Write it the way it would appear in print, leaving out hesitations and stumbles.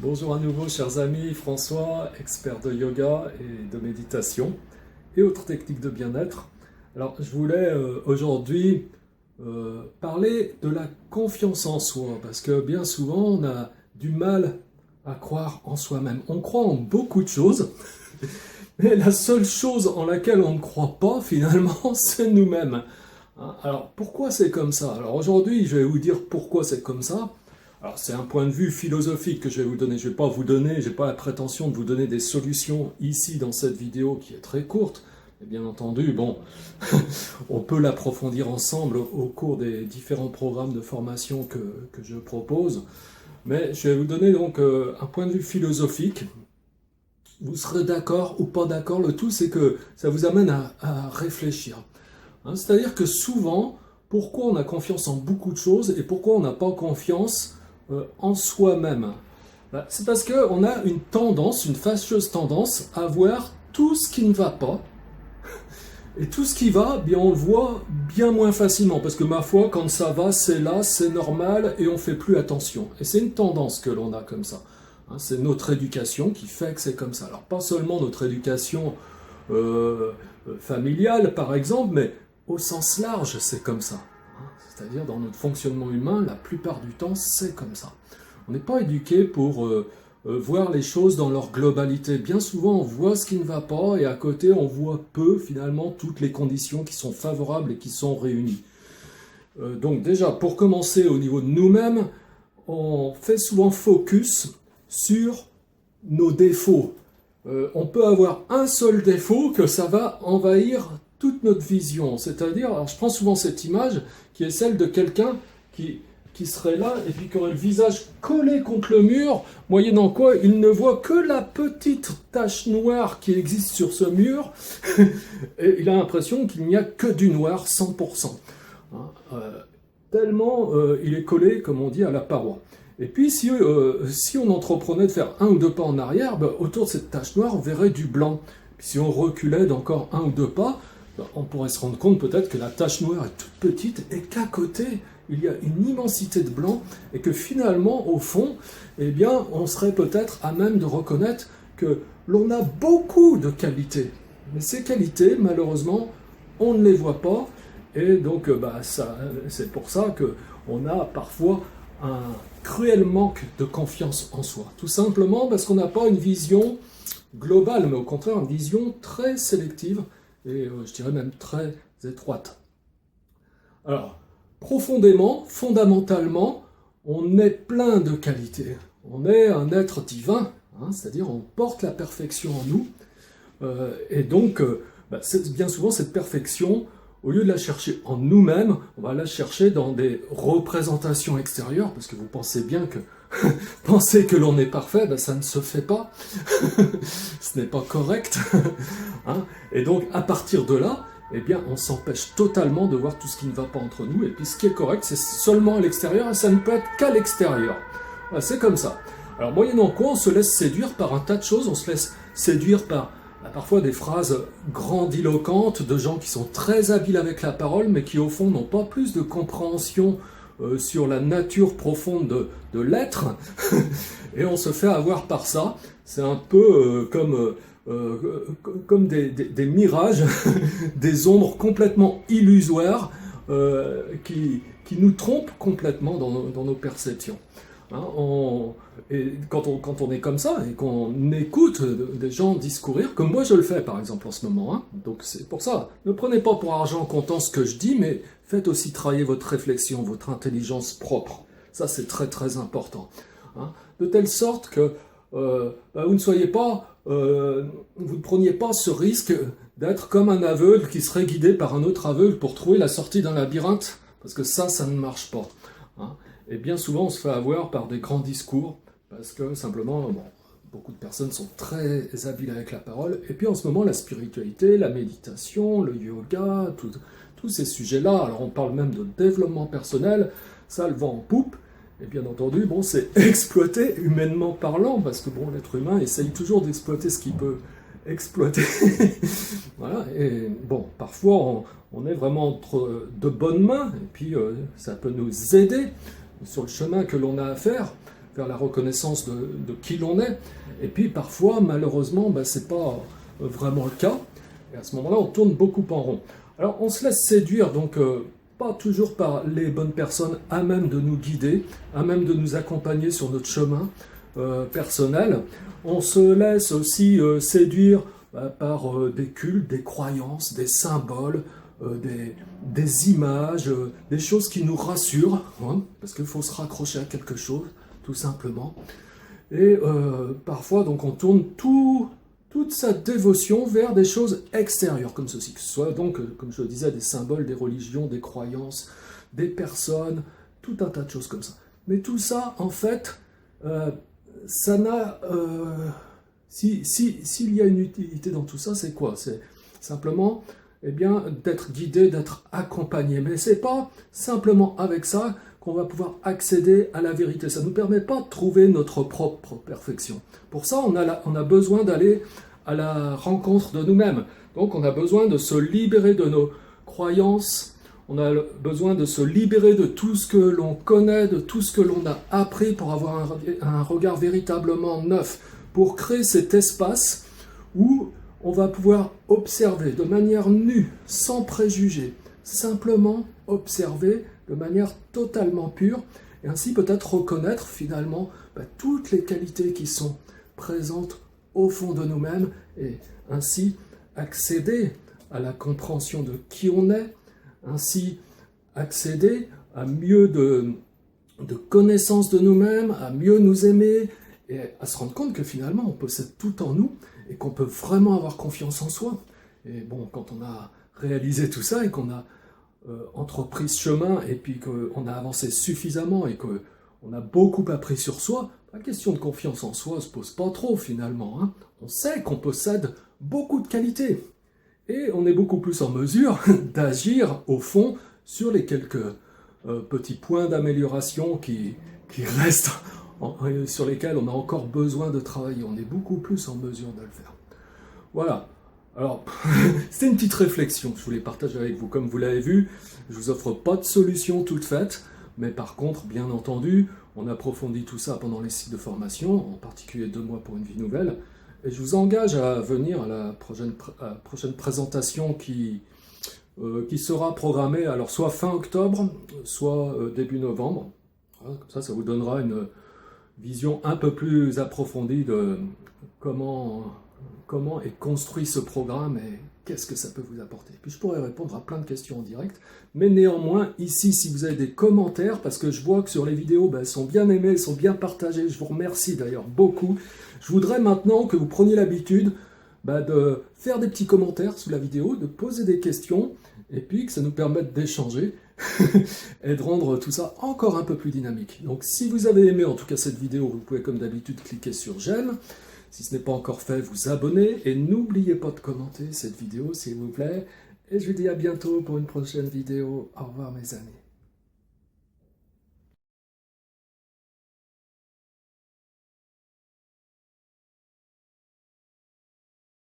Bonjour à nouveau chers amis, François, expert de yoga et de méditation et autres techniques de bien-être. Alors je voulais aujourd'hui parler de la confiance en soi parce que bien souvent on a du mal à croire en soi-même. On croit en beaucoup de choses, mais la seule chose en laquelle on ne croit pas finalement c'est nous-mêmes. Alors pourquoi c'est comme ça? Alors aujourd'hui je vais vous dire pourquoi c'est comme ça. Alors c'est un point de vue philosophique que je vais vous donner. Je vais pas vous donner, j'ai pas la prétention de vous donner des solutions ici dans cette vidéo qui est très courte. Et bien entendu, bon, on peut l'approfondir ensemble au cours des différents programmes de formation que je propose. Mais je vais vous donner donc un point de vue philosophique. Vous serez d'accord ou pas d'accord, le tout c'est que ça vous amène à réfléchir. C'est-à-dire que souvent, pourquoi on a confiance en beaucoup de choses et pourquoi on n'a pas confiance en soi-même? C'est parce qu'on a une tendance, une fâcheuse tendance à voir tout ce qui ne va pas. Et tout ce qui va, bien on le voit bien moins facilement. Parce que ma foi, quand ça va, c'est là, c'est normal et on ne fait plus attention. Et c'est une tendance que l'on a comme ça. C'est notre éducation qui fait que c'est comme ça. Alors pas seulement notre éducation familiale par exemple, mais au sens large, c'est comme ça. C'est-à-dire dans notre fonctionnement humain, la plupart du temps, c'est comme ça. On n'est pas éduqué pour voir les choses dans leur globalité. Bien souvent, on voit ce qui ne va pas et à côté, on voit peu, finalement, toutes les conditions qui sont favorables et qui sont réunies. Donc déjà, pour commencer au niveau de nous-mêmes, on fait souvent focus sur nos défauts. On peut avoir un seul défaut que ça va envahir toute notre vision. C'est-à-dire, alors je prends souvent cette image qui est celle de quelqu'un qui serait là et puis qui aurait le visage collé contre le mur, moyennant quoi il ne voit que la petite tache noire qui existe sur ce mur et il a l'impression qu'il n'y a que du noir 100%. Tellement il est collé, comme on dit, à la paroi. Et puis si on entreprenait de faire un ou deux pas en arrière, autour de cette tache noire on verrait du blanc. Puis si on reculait d'encore un ou deux pas, on pourrait se rendre compte peut-être que la tache noire est toute petite et qu'à côté, il y a une immensité de blanc et que finalement, au fond, eh bien, on serait peut-être à même de reconnaître que l'on a beaucoup de qualités. Mais ces qualités, malheureusement, on ne les voit pas et donc c'est pour ça qu'on a parfois un cruel manque de confiance en soi. Tout simplement parce qu'on n'a pas une vision globale, mais au contraire une vision très sélective et je dirais même très étroite. Alors, profondément, fondamentalement, on est plein de qualités. On est un être divin, c'est-à-dire on porte la perfection en nous. Et donc, bien souvent, cette perfection, au lieu de la chercher en nous-mêmes, on va la chercher dans des représentations extérieures, parce que vous pensez bien que penser que l'on est parfait, ça ne se fait pas. Ce n'est pas correct. Et donc, à partir de là, eh bien, on s'empêche totalement de voir tout ce qui ne va pas entre nous. Et puis, ce qui est correct, c'est seulement à l'extérieur, et ça ne peut être qu'à l'extérieur. Voilà, c'est comme ça. Alors, moyennant quoi, on se laisse séduire par un tas de choses. On se laisse séduire par parfois des phrases grandiloquentes de gens qui sont très habiles avec la parole, mais qui, au fond, n'ont pas plus de compréhension sur la nature profonde de l'être. Et on se fait avoir par ça. C'est un peu comme des mirages, des ombres complètement illusoires qui nous trompent complètement dans nos perceptions. Et quand on est comme ça et qu'on écoute des gens discourir, comme moi je le fais par exemple en ce moment, donc c'est pour ça, ne prenez pas pour argent comptant ce que je dis, mais faites aussi travailler votre réflexion, votre intelligence propre. Ça c'est très très important. De telle sorte que vous ne soyez pas, vous ne preniez pas ce risque d'être comme un aveugle qui serait guidé par un autre aveugle pour trouver la sortie d'un labyrinthe, parce que ça ne marche pas. Et bien souvent, on se fait avoir par des grands discours, parce que simplement, beaucoup de personnes sont très habiles avec la parole. Et puis en ce moment, la spiritualité, la méditation, le yoga, tous ces sujets-là, alors on parle même de développement personnel, ça le vent en poupe. Et bien entendu, c'est exploité humainement parlant, parce que l'être humain essaye toujours d'exploiter ce qu'il peut exploiter. Voilà, et parfois on est vraiment entre de bonnes mains, et puis ça peut nous aider sur le chemin que l'on a à faire, faire la reconnaissance de qui l'on est. Et puis parfois, malheureusement, ce n'est pas vraiment le cas. Et à ce moment-là, on tourne beaucoup en rond. Alors on se laisse séduire, donc pas toujours par les bonnes personnes à même de nous guider, à même de nous accompagner sur notre chemin personnel. On se laisse aussi séduire par des cultes, des croyances, des symboles, des images, des choses qui nous rassurent, hein, parce qu'il faut se raccrocher à quelque chose, tout simplement. Et parfois, donc, on tourne toute sa dévotion vers des choses extérieures, comme ceci, que ce soit donc, comme je le disais, des symboles, des religions, des croyances, des personnes, tout un tas de choses comme ça. Mais tout ça, en fait, ça n'a... S'il y a une utilité dans tout ça, c'est quoi? C'est simplement d'être guidé, d'être accompagné. Mais ce n'est pas simplement avec ça qu'on va pouvoir accéder à la vérité. Ça ne nous permet pas de trouver notre propre perfection. Pour ça, on a besoin d'aller à la rencontre de nous-mêmes. Donc on a besoin de se libérer de nos croyances, on a besoin de se libérer de tout ce que l'on connaît, de tout ce que l'on a appris pour avoir un regard véritablement neuf, pour créer cet espace où on va pouvoir observer de manière nue, sans préjugés, simplement observer de manière totalement pure, et ainsi peut-être reconnaître finalement toutes les qualités qui sont présentes au fond de nous-mêmes, et ainsi accéder à la compréhension de qui on est, ainsi accéder à mieux de connaissance de nous-mêmes, à mieux nous aimer, et à se rendre compte que finalement on possède tout en nous, et qu'on peut vraiment avoir confiance en soi. Et bon, quand on a réalisé tout ça, et qu'on a entrepris ce chemin, et puis qu'on a avancé suffisamment, et qu'on a beaucoup appris sur soi, la question de confiance en soi ne se pose pas trop finalement, hein. On sait qu'on possède beaucoup de qualités, et on est beaucoup plus en mesure d'agir au fond sur les quelques petits points d'amélioration qui restent, sur lesquels on a encore besoin de travailler. On est beaucoup plus en mesure de le faire. Voilà. Alors, c'était une petite réflexion que je voulais partager avec vous. Comme vous l'avez vu, je ne vous offre pas de solution toute faite, mais par contre, bien entendu, on approfondit tout ça pendant les cycles de formation, en particulier 2 mois pour une vie nouvelle. Et je vous engage à venir à la prochaine présentation qui sera programmée, alors soit fin octobre, soit début novembre. Voilà, comme ça vous donnera une vision un peu plus approfondie de comment est construit ce programme et qu'est-ce que ça peut vous apporter. Puis je pourrais répondre à plein de questions en direct, mais néanmoins, ici, si vous avez des commentaires, parce que je vois que sur les vidéos, elles sont bien aimées, elles sont bien partagées, je vous remercie d'ailleurs beaucoup. Je voudrais maintenant que vous preniez l'habitude de faire des petits commentaires sous la vidéo, de poser des questions, et puis que ça nous permette d'échanger et de rendre tout ça encore un peu plus dynamique. Donc si vous avez aimé en tout cas cette vidéo, vous pouvez comme d'habitude cliquer sur j'aime. Si ce n'est pas encore fait, vous abonner et n'oubliez pas de commenter cette vidéo s'il vous plaît. Et je vous dis à bientôt pour une prochaine vidéo. Au revoir mes amis.